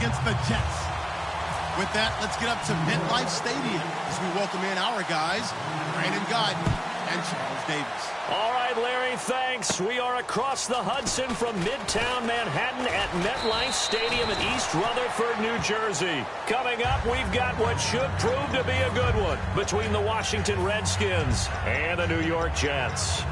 against the Jets. With that, let's get up to MetLife Stadium as we welcome in our guys, Brandon Guyton and Charles Davis. All right, Larry, thanks. We are across the Hudson from Midtown Manhattan at MetLife Stadium in East Rutherford, New Jersey. Coming up, we've got what should prove to be a good one between the Washington Redskins and the New York Jets.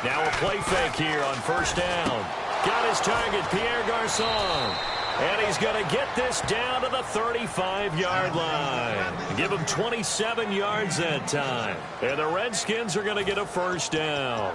Now a play fake here on first down. Got his target, Pierre Garçon. And he's going to get this down to the 35-yard line. Give him 27 yards that time. And the Redskins are going to get a first down.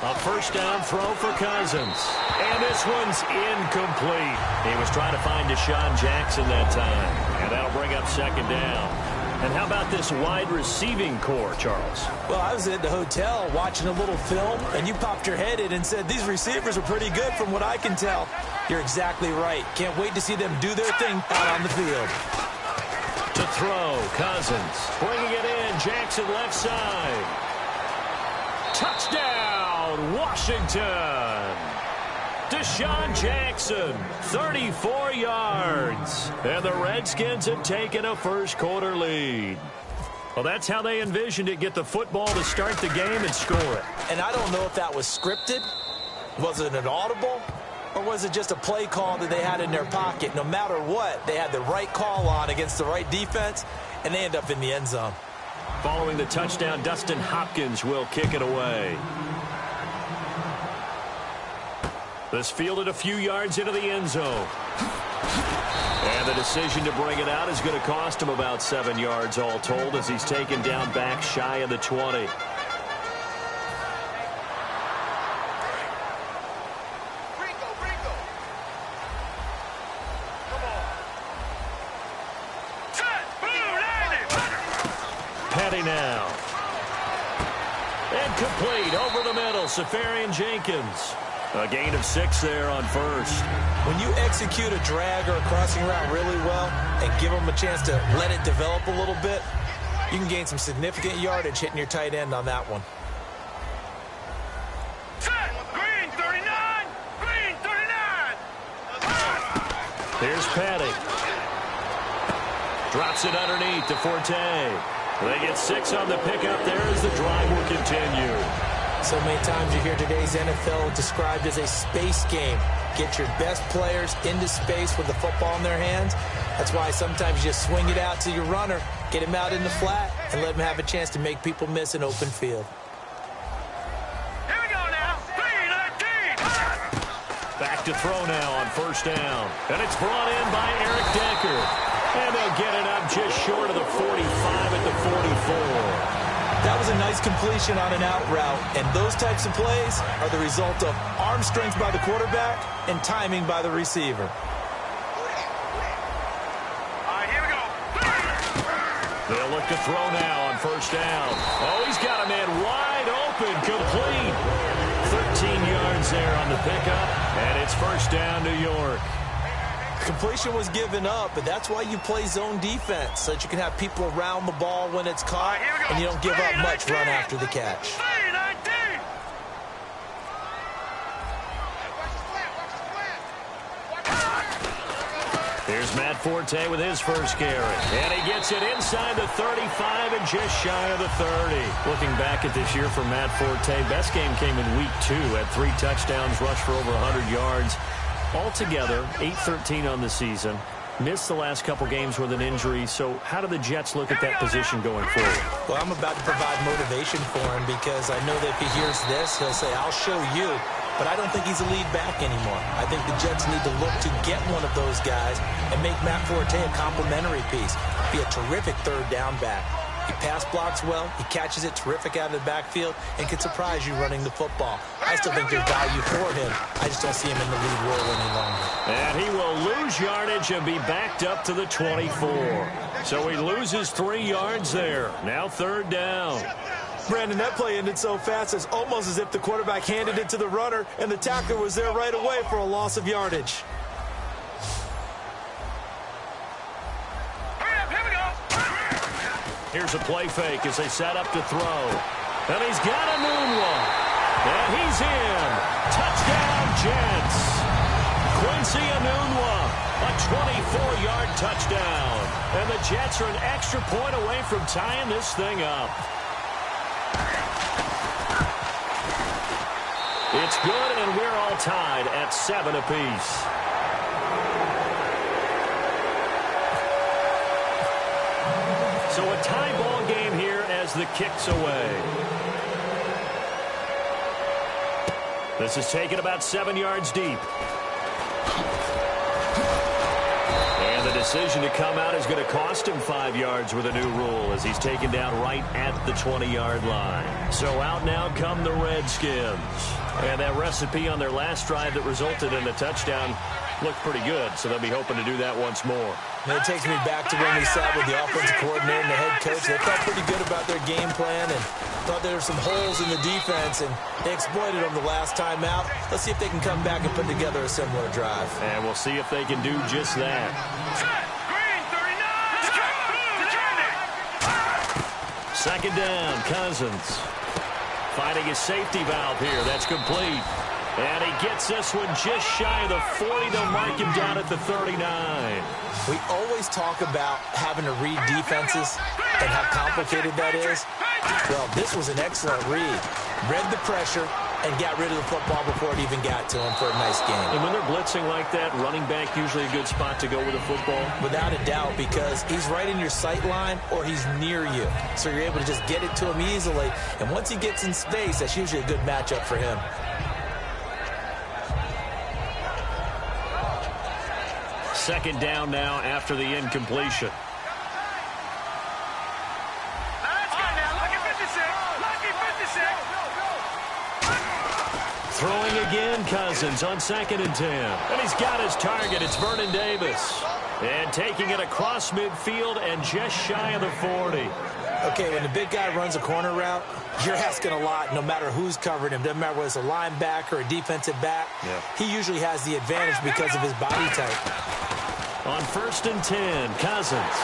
A first down throw for Cousins. And this one's incomplete. He was trying to find Deshaun Jackson that time. And that'll bring up second down. And how about this wide receiving core, Charles? Well, I was at the hotel watching a little film, and you popped your head in and said these receivers are pretty good from what I can tell. You're exactly right. Can't wait to see them do their thing out on the field. To throw, Cousins. Bringing it in, Jackson left side. Touchdown, Washington. Deshaun Jackson, 34 yards. And the Redskins have taken a first-quarter lead. Well, that's how they envisioned it, get the football to start the game and score it. And I don't know if that was scripted. Was it an audible? Or was it just a play call that they had in their pocket? No matter what, they had the right call on against the right defense, and they end up in the end zone. Following the touchdown, Dustin Hopkins will kick it away. This fielded a few yards into the end zone. And the decision to bring it out is going to cost him about 7 yards all told as he's taken down back shy of the 20. Petty now. And complete over the middle, Safarian Jenkins. A gain of 6 there on first. When you execute a drag or a crossing route really well and give them a chance to let it develop a little bit, you can gain some significant yardage hitting your tight end on that one. Green 39! Green 39! Here's Petty. Drops it underneath to Forte. They get 6 on the pickup there as the drive will continue. So many times you hear today's NFL described as a space game. Get your best players into space with the football in their hands. That's why sometimes you just swing it out to your runner, get him out in the flat, and let him have a chance to make people miss an open field. Here we go now. 3-19. Back to throw now on first down. And it's brought in by Eric Decker. And they'll get it up just short of the 45 at the 44. That was a nice completion on an out route, and those types of plays are the result of arm strength by the quarterback and timing by the receiver. All right, here we go. They'll look to throw now on first down. Oh, he's got a man wide open, complete. 13 yards there on the pickup, and it's first down, New York. Completion was given up, but that's why you play zone defense, so that you can have people around the ball when it's caught, and you don't give up much run after the catch. 3-19. Here's Matt Forte with his first carry. And he gets it inside the 35 and just shy of the 30. Looking back at this year for Matt Forte, best game came in week 2 at 3 touchdowns, rushed for over 100 yards. Altogether, 8-13 on the season. Missed the last couple games with an injury. So how do the Jets look at that position going forward? Well, I'm about to provide motivation for him because I know that if he hears this, he'll say, I'll show you. But I don't think he's a lead back anymore. I think the Jets need to look to get one of those guys and make Matt Forte a complimentary piece. Be a terrific third down back. He pass blocks well, he catches it terrific out of the backfield, and can surprise you running the football. I still think there's value for him. I just don't see him in the lead role any longer. And he will lose yardage and be backed up to the 24. So he loses 3 yards there. Now 3rd down. Brandon, that play ended so fast, it's almost as if the quarterback handed it to the runner, and the tackler was there right away for a loss of yardage. Here's a play fake as they set up to throw. And he's got a moonwalk. And he's in. Touchdown, Jets. Quincy Enunwa, a 24-yard touchdown. And the Jets are an extra point away from tying this thing up. It's good, and we're all tied at 7 apiece. So a tie ball game here as the kick's away. This is taken about 7 yards deep. And the decision to come out is going to cost him 5 yards with a new rule as he's taken down right at the 20-yard line. So out now come the Redskins. And that recipe on their last drive that resulted in a touchdown looked pretty good, so they'll be hoping to do that once more. And it takes me back to when we sat with the offensive coordinator and the head coach. They felt pretty good about their game plan and thought there were some holes in the defense, and they exploited them the last time out. Let's see if they can come back and put together a similar drive. And we'll see if they can do just that. Second down, Cousins. Finding his safety valve here. That's complete. And he gets this one just shy of the 40. They'll mark him down at the 39. We always talk about having to read defenses and how complicated that is. Well, this was an excellent read. Read the pressure and got rid of the football before it even got to him for a nice game. And when they're blitzing like that, running back usually a good spot to go with the football? Without a doubt, because he's right in your sight line or he's near you. So you're able to just get it to him easily. And once he gets in space, that's usually a good matchup for him. Second down now after the incompletion. Throwing again, Cousins on 2nd and 10. And he's got his target. It's Vernon Davis. And taking it across midfield and just shy of the 40. Okay, when the big guy runs a corner route, you're asking a lot no matter who's covering him. Doesn't matter whether it's a linebacker or a defensive back. Yeah. He usually has the advantage because of his body type. On 1st and 10, Cousins.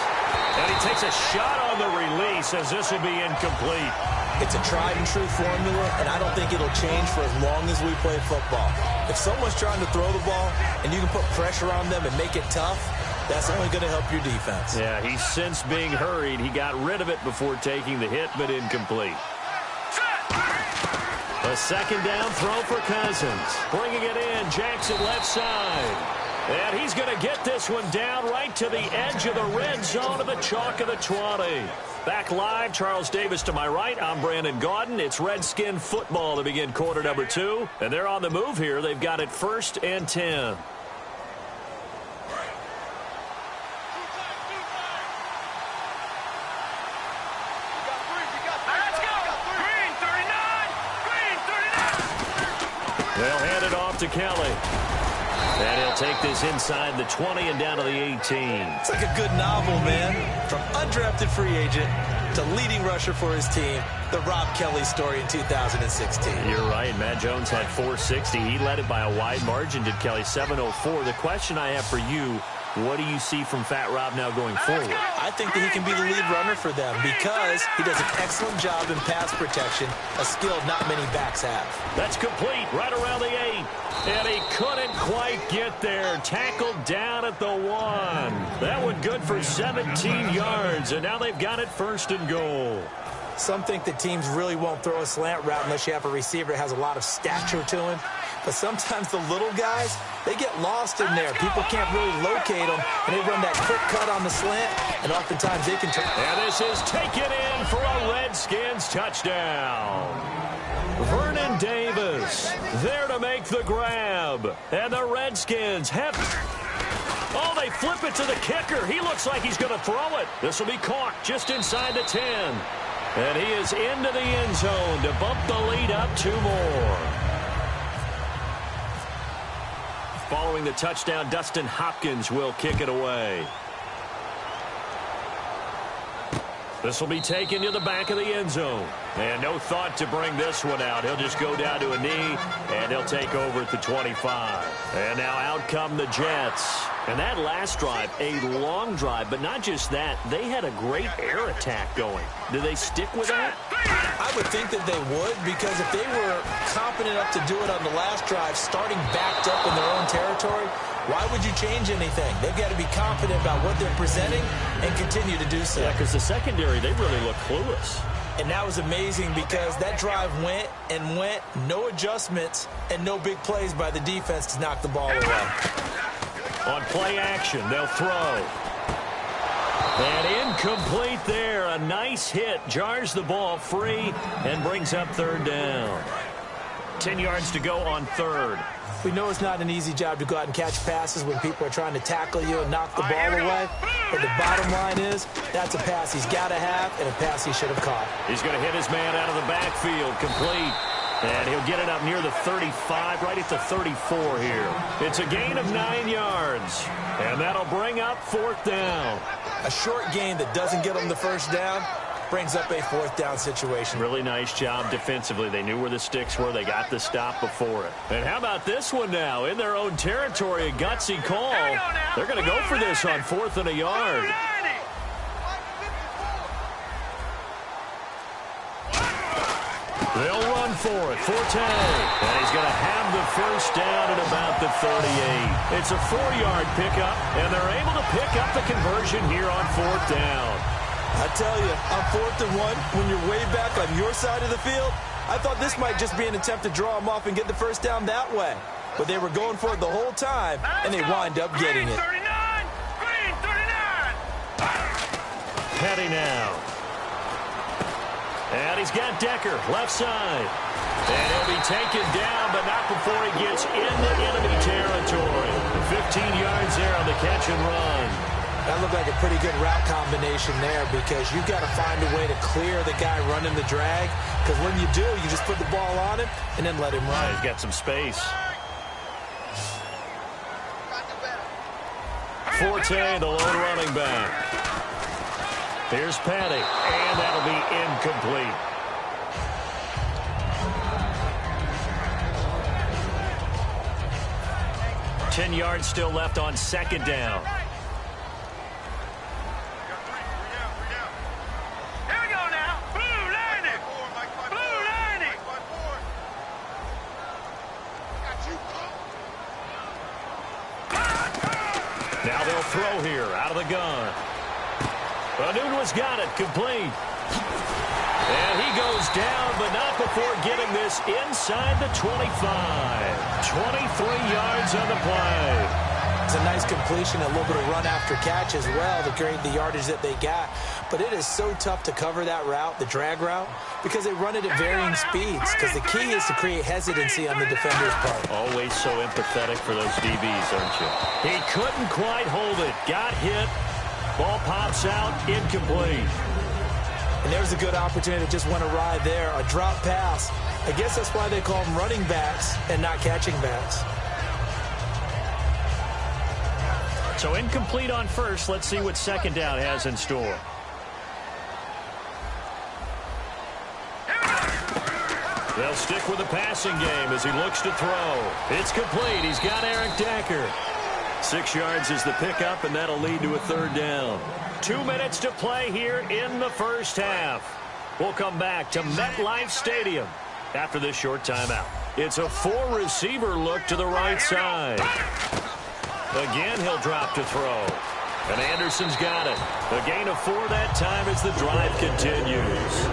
And he takes a shot on the release as this will be incomplete. It's a tried-and-true formula, and I don't think it'll change for as long as we play football. If someone's trying to throw the ball and you can put pressure on them and make it tough, that's only going to help your defense. Yeah, he's since being hurried. He got rid of it before taking the hit, but incomplete. A second down throw for Cousins. Bringing it in, Jackson left side. And he's going to get this one down right to the edge of the red zone of the chalk of the 20. Back live, Charles Davis to my right. I'm Brandon Gaudin. It's Redskin football to begin quarter number 2. And they're on the move here. They've got it 1st and 10. They'll hand it off to Kelly. And he'll take this inside the 20 and down to the 18. It's like a good novel, man. From undrafted free agent to leading rusher for his team, the Rob Kelly story in 2016. You're right. Matt Jones had 460. He led it by a wide margin, did Kelly, 704. The question I have for you, what do you see from Fat Rob now going forward? I think that he can be the lead runner for them because he does an excellent job in pass protection, a skill not many backs have. That's complete right around the 8. And he couldn't quite get there. Tackled down at the 1. That one good for 17 yards. And now they've got it 1st and goal. Some think that teams really won't throw a slant route unless you have a receiver that has a lot of stature to him. But sometimes the little guys, they get lost in there. People can't really locate them, and they run that quick cut on the slant, and oftentimes they can turn. And this is taken in for a Redskins touchdown. Vernon Davis there to make the grab. And the Redskins have Oh, they flip it to the kicker. He looks like he's going to throw it. This will be caught just inside the 10. And he is into the end zone to bump the lead up 2 more. Following the touchdown, Dustin Hopkins will kick it away. This will be taken to the back of the end zone. And no thought to bring this one out. He'll just go down to a knee, and he'll take over at the 25. And now out come the Jets. And that last drive, a long drive, but not just that. They had a great air attack going. Do they stick with that? I would think that they would, because if they were confident enough to do it on the last drive, starting backed up in their own territory, why would you change anything? They've got to be confident about what they're presenting and continue to do so. Yeah, because the secondary, they really look clueless. And that was amazing because that drive went and went, no adjustments, and no big plays by the defense to knock the ball away. On play action, they'll throw. And incomplete there. A nice hit. Jars the ball free and brings up 3rd down. 10 yards to go on 3rd. We know it's not an easy job to go out and catch passes when people are trying to tackle you and knock the ball away. But the bottom line is, that's a pass he's got to have and a pass he should have caught. He's going to hit his man out of the backfield. Complete. And he'll get it up near the 35, right at the 34 here. It's a gain of 9 yards. And that'll bring up 4th down. A short gain that doesn't get him the 1st down brings up a 4th down situation. Really nice job defensively. They knew where the sticks were. They got the stop before it. And how about this one now? In their own territory, a gutsy call. They're going to go for this on 4th and a yard. They'll run for it. Forte. And he's going to have the 1st down at about the 38. It's a 4-yard pickup, and they're able to pick up the conversion here on 4th down. I tell you, on 4th and 1, when you're way back on your side of the field, I thought this might just be an attempt to draw them off and get the 1st down that way. But they were going for it the whole time, and they wind up getting it. Green 39. Petty now. And he's got Decker, left side. And he'll be taken down, but not before he gets into enemy territory. 15 yards there on the catch and run. That looked like a pretty good route combination there, because you've got to find a way to clear the guy running the drag, because when you do, you just put the ball on him and then let him run. He's got some space. Forte, the lone running back. Here's Petty, and that'll be incomplete. Ten yards still left on 2nd down. Now they'll throw here out of the gun. Anunua's got it, complete. And he goes down, but not before getting this inside the 25. 23 yards on the play. It's a nice completion, a little bit of run after catch as well to create the yardage that they got. But it is so tough to cover that route, the drag route, because they run it at varying speeds. Because the key is to create hesitancy on the defender's part. Always so empathetic for those DBs, aren't you? He couldn't quite hold it. Got hit. Ball pops out, incomplete. And there's a good opportunity to just want to ride there. A drop pass. I guess that's why they call them running backs and not catching backs. So incomplete on 1st. Let's see what 2nd down has in store. They'll stick with the passing game as he looks to throw. It's complete. He's got Eric Decker. 6 yards is the pickup, and that'll lead to a 3rd down. 2 minutes to play here in the 1st half. We'll come back to MetLife Stadium after this short timeout. It's a 4-receiver look to the right side. Again, he'll drop to throw. And Anderson's got it. A gain of 4 that time as the drive continues.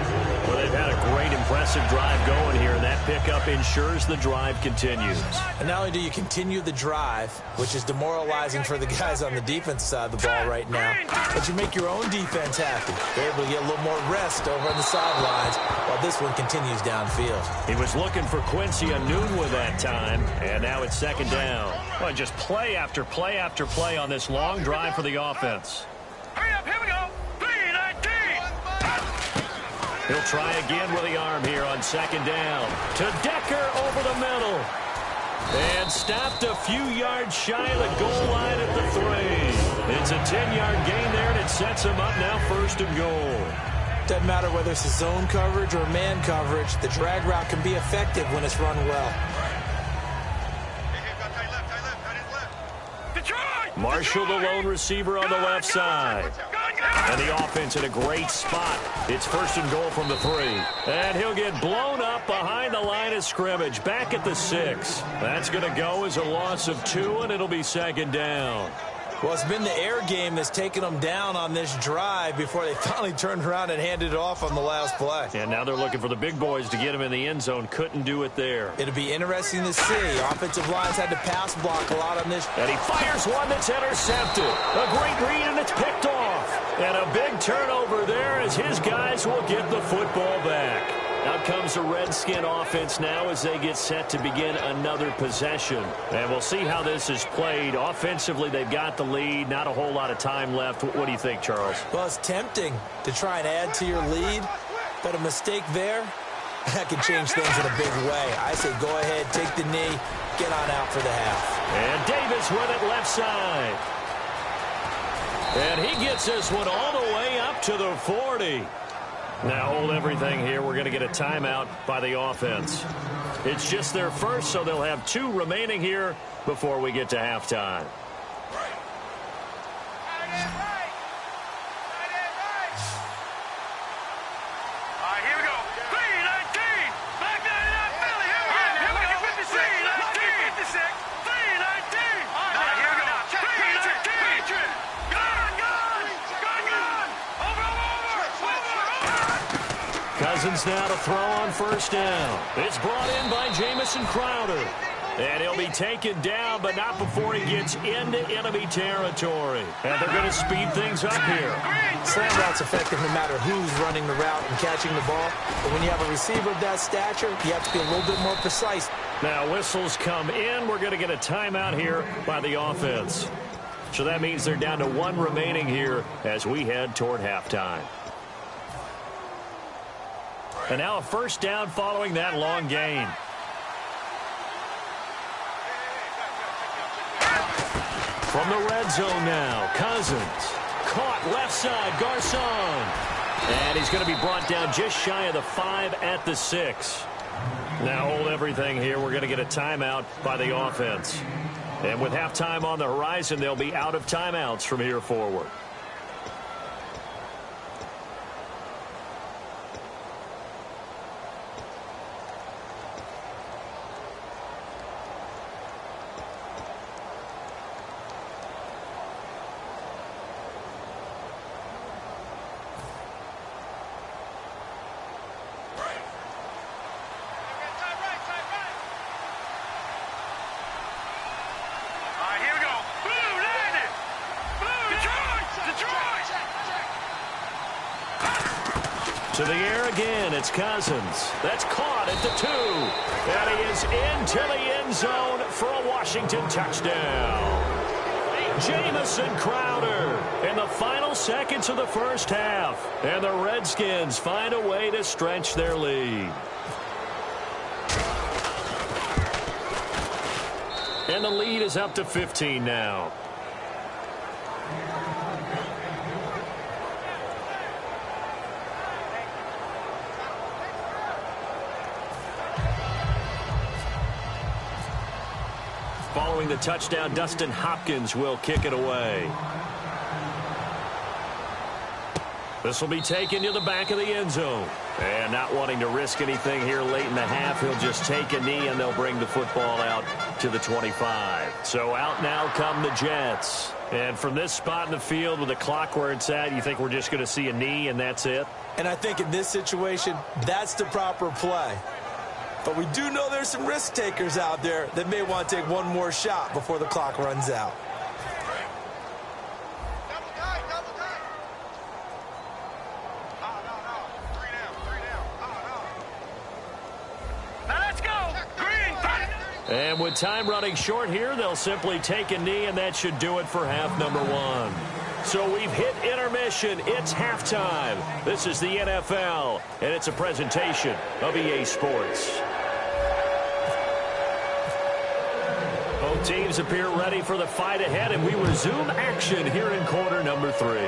Well, they've had a great, impressive drive going here, and that pickup ensures the drive continues. And not only do you continue the drive, which is demoralizing for the guys on the defense side of the ball right now, but you make your own defense happy. They're able to get a little more rest over on the sidelines while this one continues downfield. He was looking for Quincy Enunwa that time, and now it's second down. Well, just play after play after play on this long drive for the offense. Hurry up, here we go. 3-19. He'll try again with the arm here on second down. To Decker over the middle. And stopped a few yards shy of the goal line at the 3. It's a 10-yard gain there, and it sets him up now first and goal. Doesn't matter whether it's a zone coverage or man coverage, the drag route can be effective when it's run well. Marshall, the lone receiver on the left side. And the offense in a great spot. It's first and goal from the 3. And he'll get blown up behind the line of scrimmage, back at the 6. That's going to go as a loss of 2, and it'll be second down. Well, it's been the air game that's taken them down on this drive before they finally turned around and handed it off on the last play. And now they're looking for the big boys to get him in the end zone. Couldn't do it there. It'll be interesting to see. Offensive lines had to pass block a lot on this. And he fires one that's intercepted. A great read, and it's picked off. And a big turnover there as his guys will get the football back. Out comes the Redskin offense now as they get set to begin another possession. And we'll see how this is played. Offensively, they've got the lead. Not a whole lot of time left. What do you think, Charles? Well, it's tempting to try and add to your lead, but a mistake there, that could change things in a big way. I say go ahead, take the knee, get on out for the half. And Davis with it left side. And he gets this one all the way up to the 40. Now hold everything here. We're going to get a timeout by the offense. It's just their first, so they'll have 2 remaining here before we get to halftime. Here we go. 3-19. Back 99 Philly. Here we go. 56. 3-19. 3-19. Here we go. 3-19. Gone. Over. Cousins now to throw on first down. It's brought in by Jamison Crowder. And he'll be taken down, but not before he gets into enemy territory. And they're going to speed things up here. Slant route's effective no matter who's running the route and catching the ball. But when you have a receiver of that stature, you have to be a little bit more precise. Now whistles come in. We're going to get a timeout here by the offense. So that means they're down to 1 remaining here as we head toward halftime. And now a first down following that long gain. From the red zone now, Cousins. Caught left side, Garcon. And he's going to be brought down just shy of the 5 at the 6. Now hold everything here. We're going to get a timeout by the offense. And with halftime on the horizon, they'll be out of timeouts from here forward. To the air again, it's Cousins. That's caught at the 2. And he is into the end zone for a Washington touchdown. Jamison Crowder in the final seconds of the first half. And the Redskins find a way to stretch their lead. And the lead is up to 15 now. Following the touchdown, Dustin Hopkins will kick it away. This will be taken to the back of the end zone. And not wanting to risk anything here late in the half, he'll just take a knee and they'll bring the football out to the 25. So out now come the Jets. And from this spot in the field with the clock where it's at, you think we're just going to see a knee and that's it? And I think in this situation, that's the proper play. But we do know there's some risk takers out there that may want to take one more shot before the clock runs out. And with time running short here, they'll simply take a knee, and that should do it for half number one. So we've hit intermission. It's halftime. This is the NFL, and it's a presentation of EA Sports. Both teams appear ready for the fight ahead, and we resume action here in quarter number 3.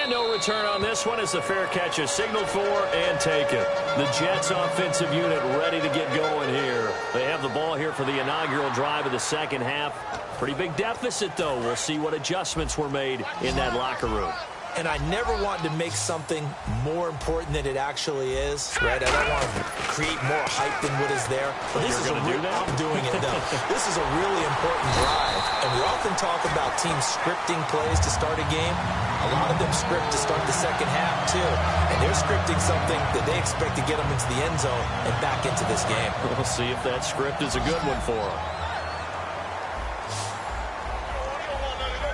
And no return on this one as the fair catch is signaled for and taken. The Jets offensive unit ready to get going here. They have the ball here for the inaugural drive of the second half. Pretty big deficit, though. We'll see what adjustments were made in that locker room. And I never want to make something more important than it actually is, right? I don't want to create more hype than what is there. But this is going to do that? I'm doing it, though. This is a really important drive. And we often talk about teams scripting plays to start a game. A lot of them script to start the second half, too. And they're scripting something that they expect to get them into the end zone and back into this game. We'll see if that script is a good one for them.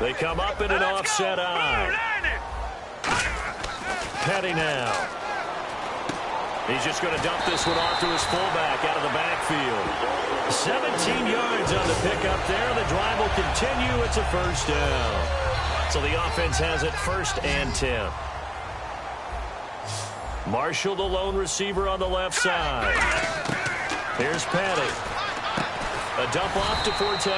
They come up in an offset eye. Petty now. He's just going to dump this one off to his fullback out of the backfield. 17 yards on the pickup there. The drive will continue. It's a first down. So the offense has it 1st and 10. Marshall, the lone receiver on the left side. Here's Petty. A dump off to Forte.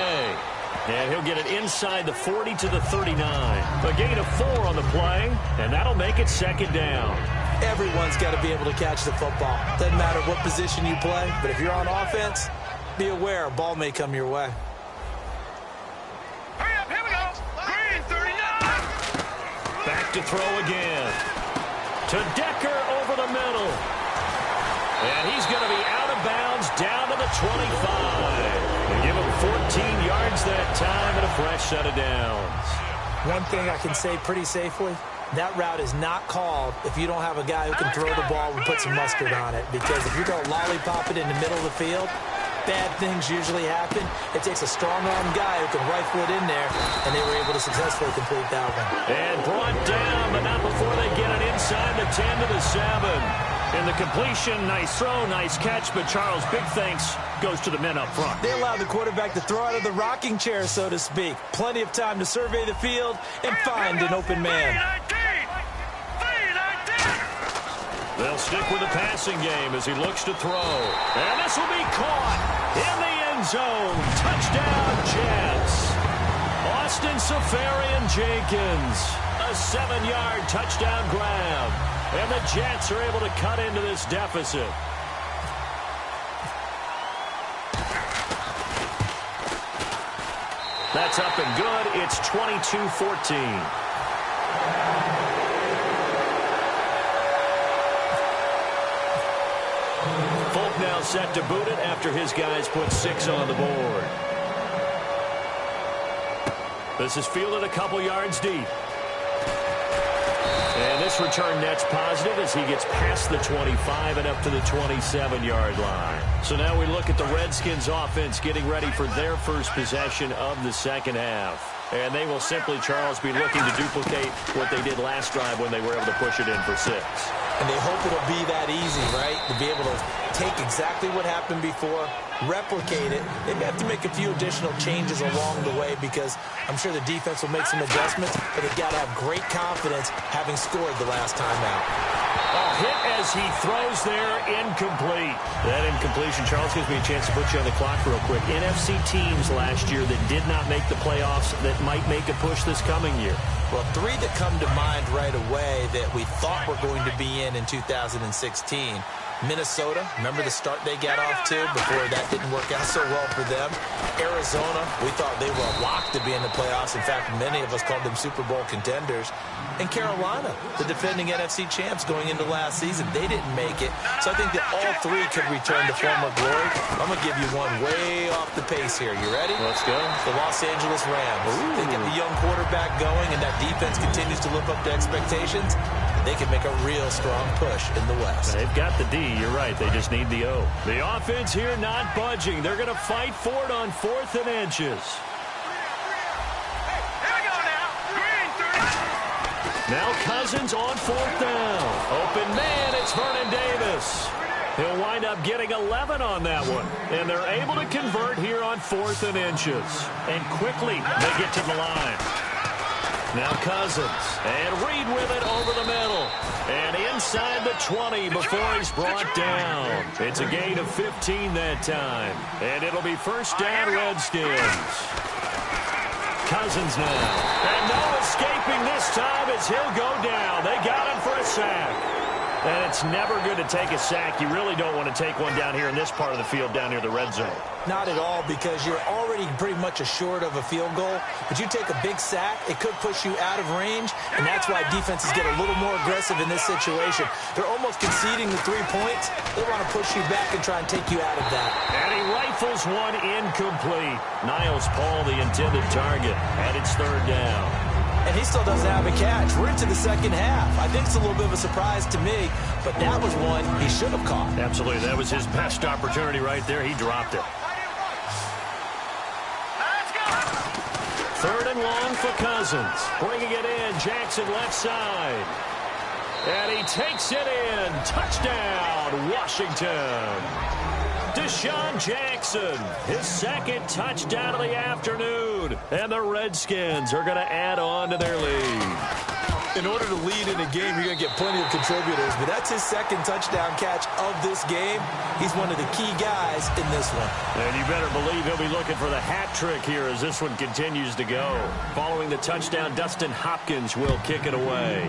And he'll get it inside the 40 to the 39. A gain of 4 on the play, and that'll make it 2nd down. Everyone's got to be able to catch the football. Doesn't matter what position you play, but if you're on offense, be aware a ball may come your way. Hurry up, here we go. Green, 39. Back to throw again. To Decker over the middle. And he's going to be out of bounds down to the 25. They give him 14 yards that time and a fresh set of downs. One thing I can say pretty safely, that route is not called if you don't have a guy who can throw the ball and put some mustard on it. Because if you're going to lollipop it in the middle of the field, bad things usually happen. It takes a strong-arm guy who can rifle it in there, and they were able to successfully complete that one. And brought down, but not before they get it inside the 10 to the 7. In the completion, nice throw, nice catch, but Charles, big thanks goes to the men up front. They allowed the quarterback to throw out of the rocking chair, so to speak. Plenty of time to survey the field and find an open man. They'll stick with the passing game as he looks to throw. And this will be caught in the end zone. Touchdown, Jets. Austin Safarian-Jenkins. A 7-yard touchdown grab. And the Jets are able to cut into this deficit. That's up and good. It's 22-14. Folk now set to boot it after his guys put 6 on the board. This is fielded a couple yards deep. And this return net's positive as he gets past the 25 and up to the 27-yard line. So now we look at the Redskins offense getting ready for their first possession of the second half. And they will simply, Charles, be looking to duplicate what they did last drive when they were able to push it in for 6. And they hope it'll be that easy, right? To be able to take exactly what happened before, replicate it. They may have to make a few additional changes along the way because I'm sure the defense will make some adjustments, but they've got to have great confidence having scored the last time out. Hit as he throws there, incomplete. That incompletion, Charles, gives me a chance to put you on the clock real quick. NFC teams last year that did not make the playoffs that might make a push this coming year. Well, three that come to mind right away that we thought were going to be in 2016. Minnesota, remember the start they got off to before that didn't work out so well for them. Arizona, we thought they were locked to be in the playoffs. In fact, many of us called them Super Bowl contenders. And Carolina, the defending NFC champs going into last season, they didn't make it. So I think that all three could return to former glory. I'm going to give you one way off the pace here. You ready? Let's go. The Los Angeles Rams. Ooh. They get the young quarterback going, and that defense continues to live up to expectations. They can make a real strong push in the West. They've got the D. You're right. They just need the O. The offense here not budging. They're going to fight for it on 4th and inches. Now Cousins on 4th down. Open man, it's Vernon Davis. He'll wind up getting 11 on that one. And they're able to convert here on 4th and inches. And quickly they get to the line. Now Cousins. And Reed with it over the middle. And inside the 20 before he's brought down. It's a gain of 15 that time. And it'll be first down Redskins. Cousins now. And no escaping this time as he'll go down. They got him for a sack. And it's never good to take a sack. You really don't want to take one down here in this part of the field down near the red zone. Not at all, because you're already pretty much assured of a field goal. But you take a big sack, it could push you out of range, and that's why defenses get a little more aggressive in this situation. They're almost conceding the 3 points. They want to push you back and try and take you out of that. And he rifles one incomplete. Niles Paul, the intended target, and it's 3rd down. And he still doesn't have a catch. We're into the second half. I think it's a little bit of a surprise to me, but that was one he should have caught. Absolutely. That was his best opportunity right there. He dropped it. 3rd and long for Cousins. Bringing it in. Jackson left side. And he takes it in. Touchdown, Washington. Deshaun Jackson, his 2nd touchdown of the afternoon. And the Redskins are going to add on to their lead. In order to lead in a game, you're going to get plenty of contributors, but that's his 2nd touchdown catch of this game. He's one of the key guys in this one. And you better believe he'll be looking for the hat trick here as this one continues to go. Following the touchdown, Dustin Hopkins will kick it away.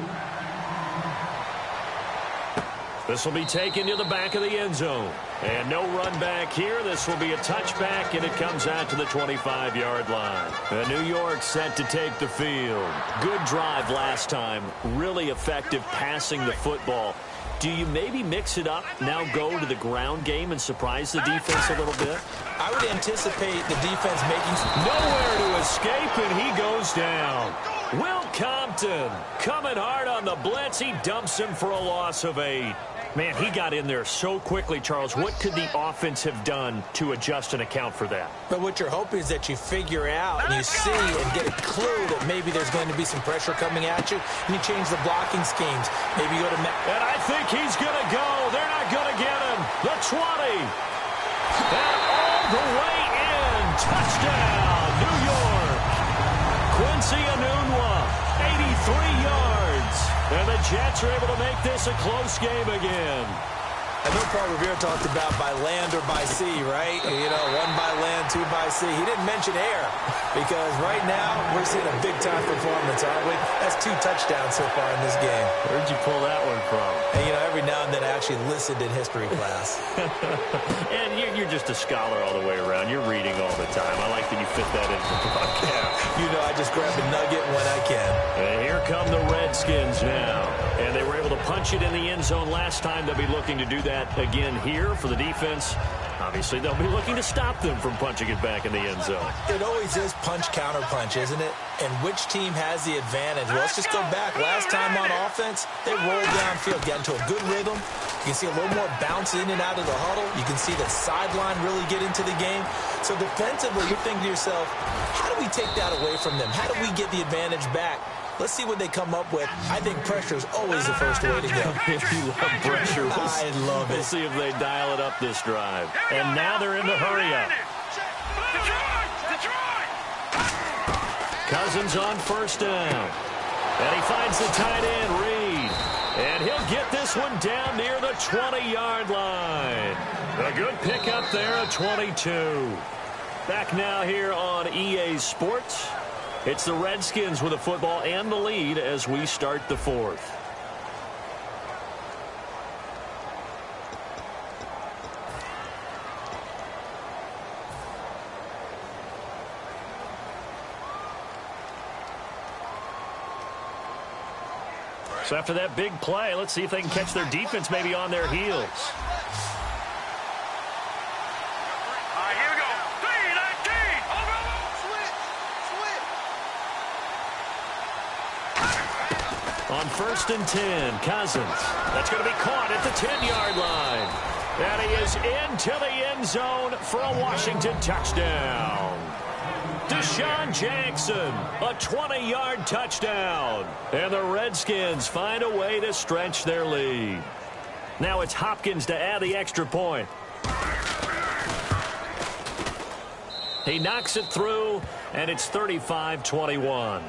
This will be taken to the back of the end zone. And no run back here. This will be a touchback, and it comes out to the 25-yard line. And New York set to take the field. Good drive last time. Really effective passing the football. Do you maybe mix it up, now go to the ground game and surprise the defense a little bit? I would anticipate the defense making... Nowhere to escape, and he goes down. Will Compton coming hard on the blitz. He dumps him for a loss of 8. Man, he got in there so quickly, Charles. What could the offense have done to adjust and account for that? But what you're hoping is that you figure out and you see and get a clue that maybe there's going to be some pressure coming at you, and you change the blocking schemes. Maybe you go to... And I think he's going to go. They're not going to get him. The 20. And all the way in. Touchdown, New York. Quincy Enunwa, 83 yards. And the Jets are able to make this a close game again. I know Paul Revere talked about by land or by sea, right? You know, 1 by land, 2 by sea. He didn't mention air because right now we're seeing a big-time performance, aren't we? That's 2 touchdowns so far in this game. Where'd you pull that one from? And, you know, every now and then I actually listened in history class. And you're just a scholar all the way around. You're reading all the time. I like that you fit that into the broadcast. You know, I just grab a nugget when I can. And here come the Redskins now. And they were able to punch it in the end zone last time. They'll be looking to do that again here for the defense. Obviously, they'll be looking to stop them from punching it back in the end zone. It always is punch-counter-punch, isn't it? And which team has the advantage? Well, let's just go back. Last time on offense, they rolled downfield, got into a good rhythm. You can see a little more bounce in and out of the huddle. You can see the sideline really get into the game. So defensively, you're thinking to yourself, how do we take that away from them? How do we get the advantage back? Let's see what they come up with. I think pressure is always the first way to go. If you love pressure, I love it. We'll see if they dial it up this drive. And now they're in the hurry-up. Cousins on first down. And he finds the tight end, Reed. And he'll get this one down near the 20-yard line. A good pickup there at 22. Back now here on EA Sports. It's the Redskins with the football and the lead as we start the fourth. So after that big play, let's see if they can catch their defense maybe on their heels. Here we go. 3-19. Over. Switch. On 1st and 10, Cousins. That's going to be caught at the 10-yard line. And he is into the end zone for a Washington touchdown. Deshaun Jackson, a 20-yard touchdown. And the Redskins find a way to stretch their lead. Now it's Hopkins to add the extra point. He knocks it through, and it's 35-21.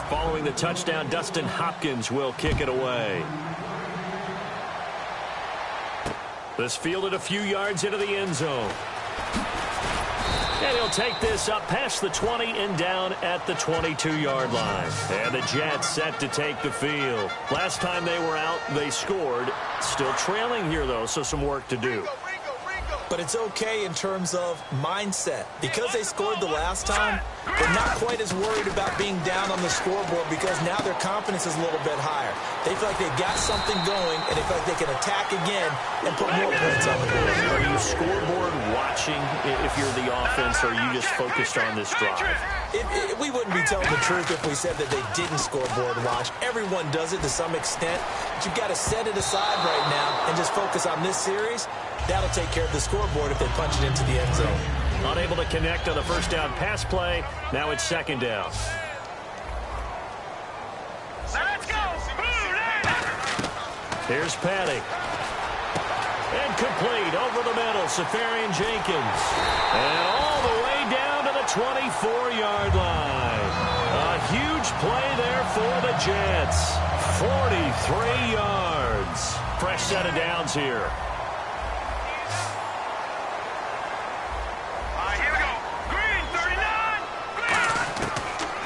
Following the touchdown, Dustin Hopkins will kick it away. This fielded a few yards into the end zone. And he'll take this up past the 20 and down at the 22-yard line. And the Jets set to take the field. Last time they were out, they scored. Still trailing here, though, so some work to do. But it's okay in terms of mindset. Because they scored the last time, they're not quite as worried about being down on the scoreboard because now their confidence is a little bit higher. They feel like they've got something going, and they feel like they can attack again and put more points on the board. Are you scoreboard watching if you're the offense, or are you just focused on this drive? We wouldn't be telling the truth if we said that they didn't scoreboard watch. Everyone does it to some extent. But you've got to set it aside right now and just focus on this series. That'll take care of the scoreboard if they punch it into the end zone. Unable to connect on the first down pass play. Now it's second down. Let's go. Here's Patty. And complete over the middle. Safarian Jenkins. And all the way down to the 24-yard line. A huge play there for the Jets. 43 yards. Fresh set of downs here. Here we go. Green, 39.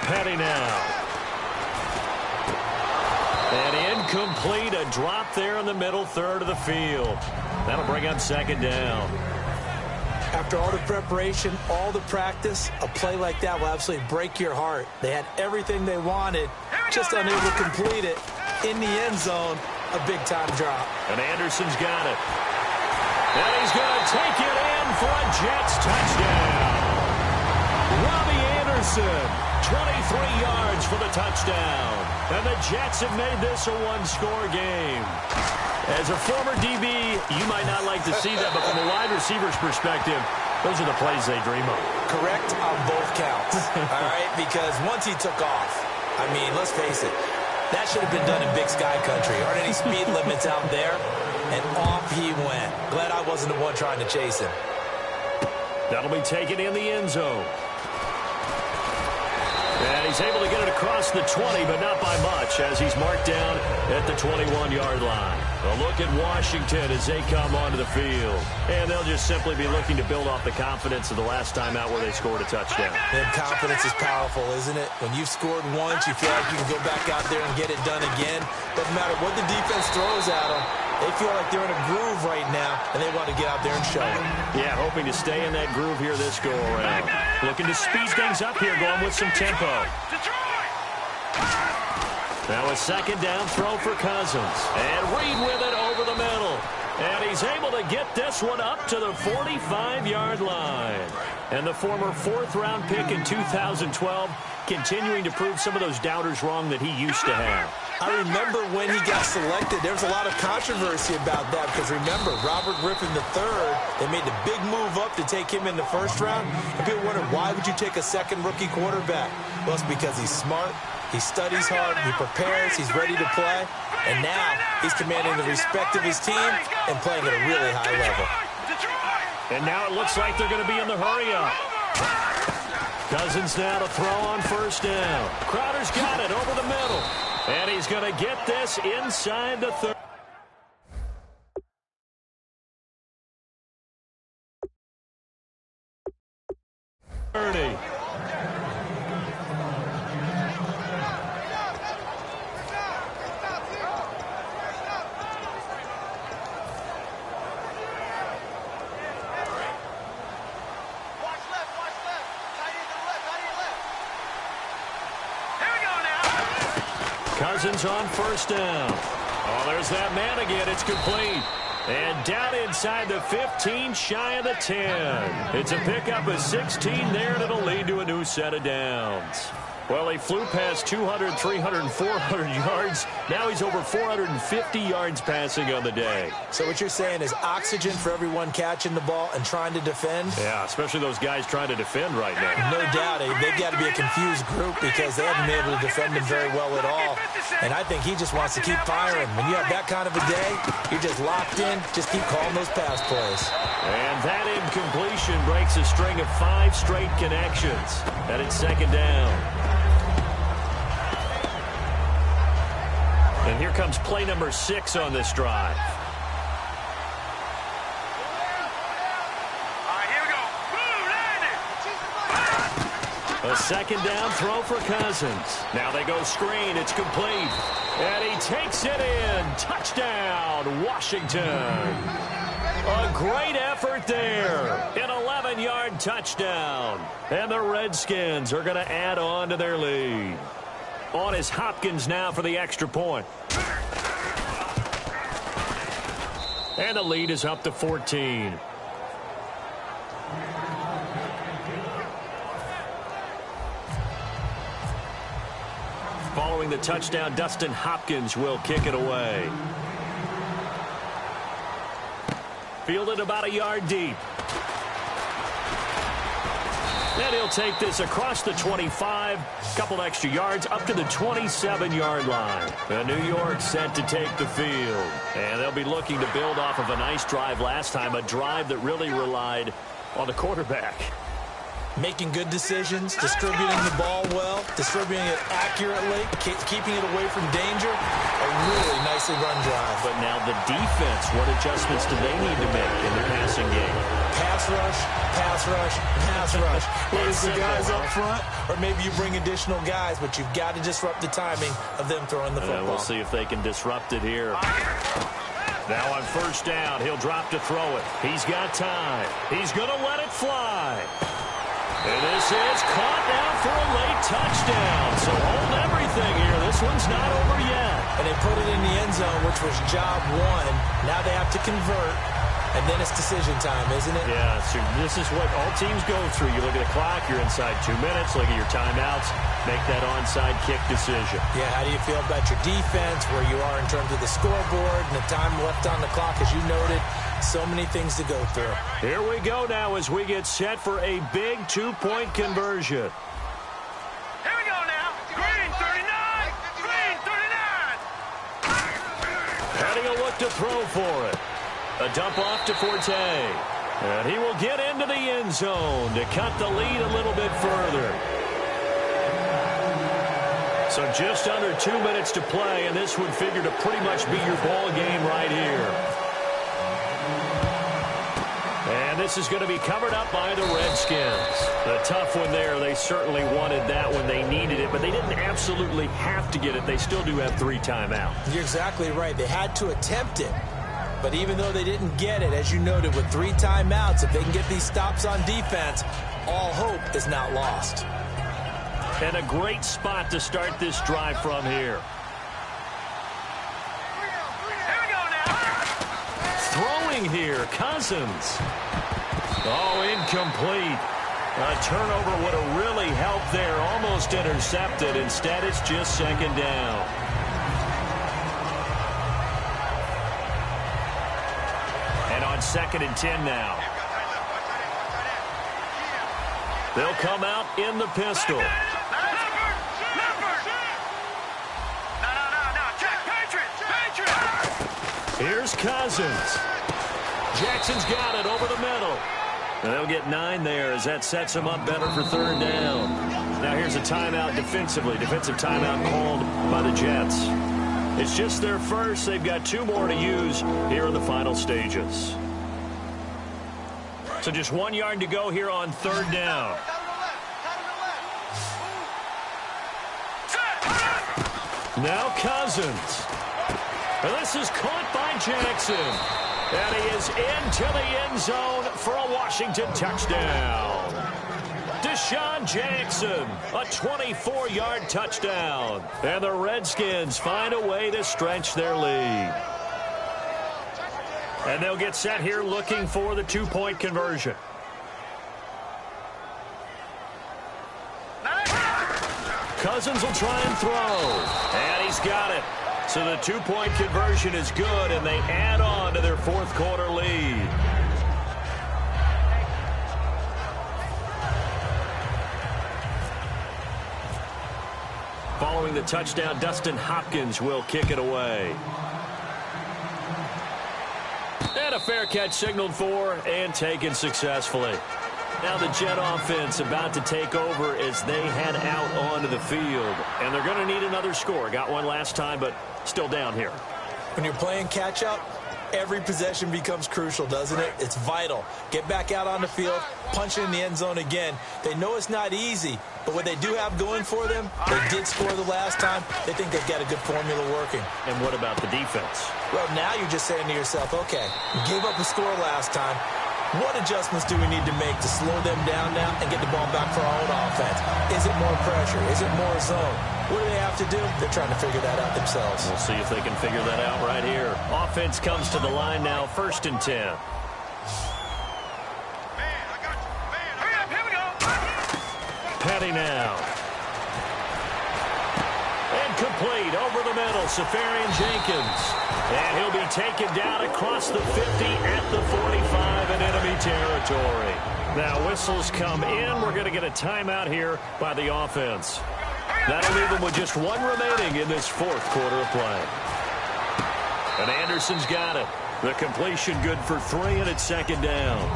Petty now. And incomplete, a drop there in the middle third of the field. That'll bring up second down. After all the preparation, all the practice, a play like that will absolutely break your heart. They had everything they wanted, just unable to complete it. In the end zone, a big-time drop. And Anderson's got it. And he's going to take it in for a Jets touchdown. Robbie Anderson, 23 yards for the touchdown. And the Jets have made this a one-score game. As a former DB, you might not like to see that, but from a wide receiver's perspective, those are the plays they dream of. Correct on both counts, all right? Because once he took off, I mean, let's face it, that should have been done in Big Sky Country. Aren't any speed limits out there? And off he went. Glad I wasn't the one trying to chase him. That'll be taken in the end zone. And he's able to get it across the 20, but not by much, as he's marked down at the 21-yard line. A look at Washington as they come onto the field. And they'll just simply be looking to build off the confidence of the last time out where they scored a touchdown. And confidence is powerful, isn't it? When you've scored once, you feel like you can go back out there and get it done again. Doesn't matter what the defense throws at them. They feel like they're in a groove right now, and they want to get out there and show it. Yeah, hoping to stay in that groove here this go-around. Looking to speed things up here, going with some tempo. Now a second down throw for Cousins. And Reed with it over the middle. And he's able to get this one up to the 45-yard line. And the former fourth-round pick in 2012 continuing to prove some of those doubters wrong that he used to have. I remember when he got selected, there was a lot of controversy about that because remember, Robert Griffin III, they made the big move up to take him in the first round. And people wondered, why would you take a second rookie quarterback? Well, it's because he's smart, he studies hard, he prepares, he's ready to play. And now he's commanding the respect of his team and playing at a really high level. And now it looks like they're going to be in the hurry-up. Cousins now to throw on first down. Crowder's got it over the middle. And he's going to get this inside the 30. Cousins on first down. Oh, there's that man again. It's complete. And down inside the 15, shy of the 10. It's a pickup of 16 there, and it'll lead to a new set of downs. Well, he flew past 200, 300, and 400 yards. Now he's over 450 yards passing on the day. So what you're saying is oxygen for everyone catching the ball and trying to defend? Yeah, especially those guys trying to defend right now. No doubt. They've got to be a confused group because they haven't been able to defend him very well at all. And I think he just wants to keep firing. When you have that kind of a day, you're just locked in. Just keep calling those pass plays. And that incompletion breaks a string of 5 straight connections. And it's second down. And here comes play number 6 on this drive. All right, here we go. A second down throw for Cousins. Now they go screen. It's complete. And he takes it in. Touchdown, Washington. A great effort there. An 11-yard touchdown. And the Redskins are going to add on to their lead. On is Hopkins now for the extra point. And the lead is up to 14. Following the touchdown, Dustin Hopkins will kick it away. Fielded about a yard deep. And he'll take this across the 25, couple extra yards, up to the 27-yard line. And New York set to take the field. And they'll be looking to build off of a nice drive last time, a drive that really relied on the quarterback. Making good decisions, distributing the ball well, distributing it accurately, keeping it away from danger. A really nicely run drive. But now the defense, what adjustments do they need to make in the passing game? Pass rush, pass rush, pass rush. Whether it's the guys up front or maybe you bring additional guys, but you've got to disrupt the timing of them throwing the football. We'll see if they can disrupt it here. Now on first down, he'll drop to throw it. He's got time. He's going to let it fly. And this is caught now for a late touchdown. So hold everything here. This one's not over yet. And they put it in the end zone, which was job one. Now they have to convert. And then it's decision time, isn't it? Yeah, so this is what all teams go through. You look at the clock, you're inside 2 minutes, look at your timeouts, make that onside kick decision. Yeah, how do you feel about your defense, where you are in terms of the scoreboard and the time left on the clock, as you noted? So many things to go through. Here we go now as we get set for a big 2-point conversion. Here we go now. Green 39. Green 39. And he'll look to throw for it. A dump off to Forte. And he will get into the end zone to cut the lead a little bit further. So just under 2 minutes to play, and this would figure to pretty much be your ball game right here. And this is going to be covered up by the Redskins. A tough one there. They certainly wanted that when they needed it, but they didn't absolutely have to get it. They still do have 3 timeouts. You're exactly right. They had to attempt it. But even though they didn't get it, as you noted, with 3 timeouts, if they can get these stops on defense, all hope is not lost. And a great spot to start this drive from here. Here we go now. Throwing here, Cousins. Oh, incomplete. A turnover would have really helped there. Almost intercepted. Instead, it's just second down. And on 2nd and 10 now. They'll come out in the pistol. No. Check. Patriots. Here's Cousins. Jackson's got it over the middle. And they'll get 9 there as that sets them up better for 3rd down. Now here's a timeout defensively. Defensive timeout called by the Jets. It's just their first. They've got 2 more to use here in the final stages. So just 1 yard to go here on 3rd down. Now Cousins. And this is caught by Jackson. And he is into the end zone for a Washington touchdown. Deshaun Jackson, a 24-yard touchdown. And the Redskins find a way to stretch their lead. And they'll get set here looking for the two-point conversion. Cousins will try and throw. And he's got it. So the two-point conversion is good, and they add on to their fourth quarter lead. Following the touchdown, Dustin Hopkins will kick it away. And a fair catch signaled for and taken successfully. Now the Jet offense about to take over as they head out onto the field. And they're going to need another score. Got one last time, but still down here. When you're playing catch-up, every possession becomes crucial, doesn't it? It's vital. Get back out on the field, punch it in the end zone again. They know it's not easy, but what they do have going for them, they did score the last time. They think they've got a good formula working. And what about the defense? Well, now you're just saying to yourself, okay, you gave up a score last time. What adjustments do we need to make to slow them down now and get the ball back for our own offense? Is it more pressure? Is it more zone? What do they have to do? They're trying to figure that out themselves. We'll see if they can figure that out right here. Offense comes to the line now, 1st and 10. Petty now. And complete over the middle, Safarian Jenkins. And he'll be taken down across the 50 at the 45 in enemy territory. Now whistles come in. We're going to get a timeout here by the offense. That'll leave them with just one remaining in this fourth quarter of play. And Anderson's got it. The completion good for 3, and it's 2nd down.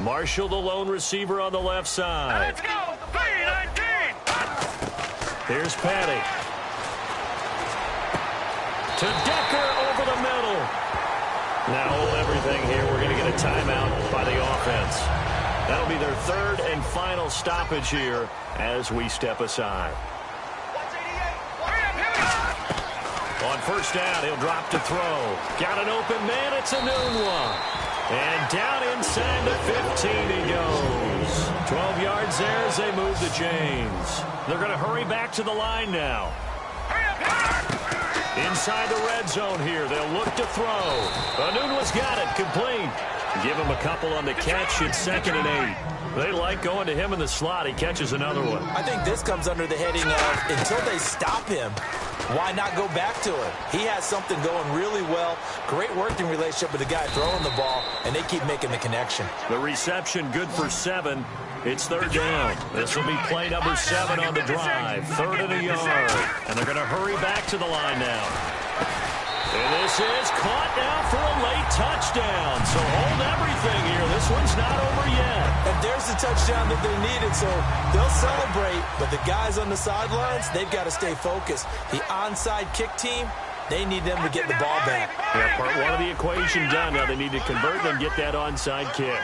Marshall, the lone receiver on the left side. Let's go. 3-19. Here's Petty. To Decker over the middle. Now hold everything here. We're going to get a timeout by the offense. That'll be their 3rd and final stoppage here as we step aside. On 1st down, he'll drop to throw. Got an open man. It's a noon one. And down inside the 15 he goes. 12 yards there as they move the chains. They're going to hurry back to the line now. Inside the red zone here. They'll look to throw. Anunwa's got it. Complete. Give him a couple on the catch. It's 2nd and 8. They like going to him in the slot. He catches another one. I think this comes under the heading of until they stop him, why not go back to him? He has something going really well. Great working relationship with the guy throwing the ball, and they keep making the connection. The reception good for 7. It's 3rd down. This will be play number 7 on the drive. 3rd and a yard. And they're going to hurry back to the line now. And this is caught now for a late touchdown. So hold everything here. This one's not over yet. And there's the touchdown that they needed, so they'll celebrate. But the guys on the sidelines, they've got to stay focused. The onside kick team, they need them to get the ball back. Yeah, part 1 of the equation done. Now they need to convert and get that onside kick.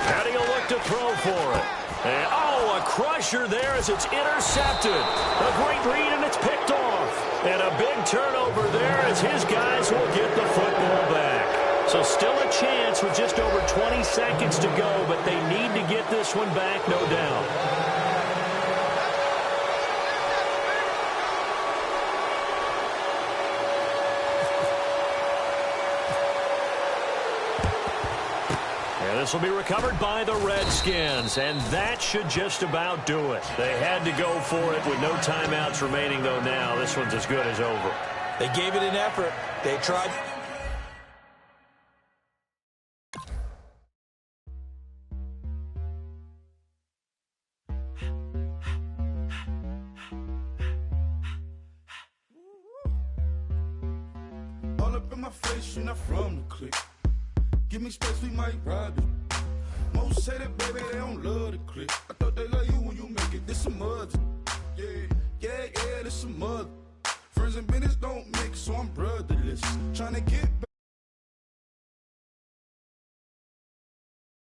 Petty will look to throw for it. And, a crusher there as it's intercepted. A great read, and it's picked off. And a big turnover there as his guys will get the football back. So still a chance with just over 20 seconds to go, but they need to get this one back, no doubt. This will be recovered by the Redskins, and that should just about do it. They had to go for it with no timeouts remaining, though now this one's as good as over. They gave it an effort. They tried. All up in my face, you're not from the clique. Give me space, we might ride it. Most say that, baby, they don't love the clique. I thought they love you when you make it. This some mud. Yeah, this some mud. Friends and business don't mix, so I'm brotherless. Trying to get